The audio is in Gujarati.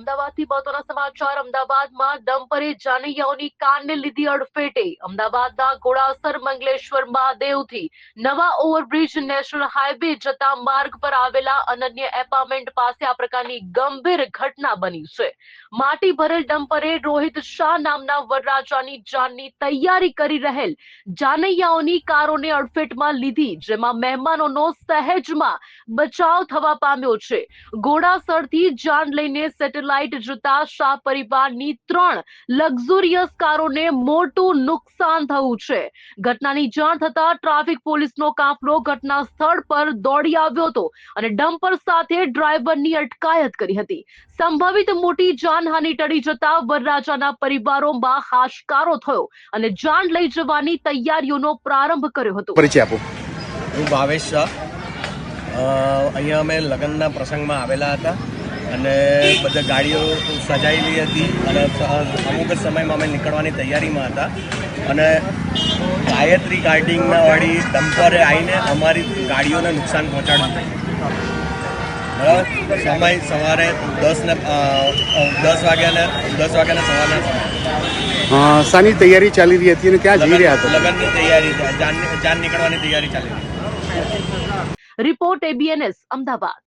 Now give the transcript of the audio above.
અમદાવાદથી મહત્વના સમાચાર. અમદાવાદમાં ડમ્પરે જાનૈયાઓની કારને લીધી અડફેટે. અમદાવાદના ઘોડાસર મંગલેશ્વર મહાદેવથી નવા ઓવરબ્રિજ નેશનલ હાઈવે જતા માર્ગ પર આવેલા અનન્ય એપાર્ટમેન્ટ પાસે આ પ્રકારની ગંભીર ઘટના બની છે. માટી ભરેલ ડમ્પરે રોહિત શાહ નામના વરરાજાની જાનની તૈયારી કરી રહેલ જાનૈયાઓની કારોને અડફેટમાં લીધી, જેમાં મહેમાનોનો સહેજમાં બચાવ થવા પામ્યો છે. ઘોડાસરથી જાન લઈને સેટેલાઇટ જતા શાહ પરિવારની 3 લક્ઝુરિયસ કારોને મોટું નુકસાન થયું છે. ઘટનાની જાણ થતા ટ્રાફિક પોલીસનો કાફલો ઘટના સ્થળ પર દોડી આવ્યો હતો અને ડમ્પર સાથે ડ્રાઈવરની અટકાયત કરી હતી. સંભવિત મોટી જાનહાનિ ટળી જતા વરરાજાના પરિવારોમાં હાશકારો થયો અને જાન લઈ જવાની તૈયારીઓનો પ્રારંભ કર્યો હતો. પરિચય આપો. હું ભાવેશ શાહ. અહીંયા અમે લગ્નના પ્રસંગમાં આવેલા હતા અને બધા ગાડીઓ સજાયેલી હતી અને અમુક જ સમયમાં અમે નીકળવાની તૈયારીમાં હતા અને ગાયત્રી ગાર્ડિંગના વાળી ડમ્પરે આવીને અમારી ગાડીઓને નુકસાન પહોંચાડ્યું. બરાબર. સમય સવારે 10 વાગ્યાના સવારના સમય. શાની તૈયારી ચાલી રહી હતી અને ક્યાં જઈ રહ્યા હતા? લગ્નની તૈયારી, જાન નીકળવાની તૈયારી ચાલી રહી. Report ABNS Ahmedabad.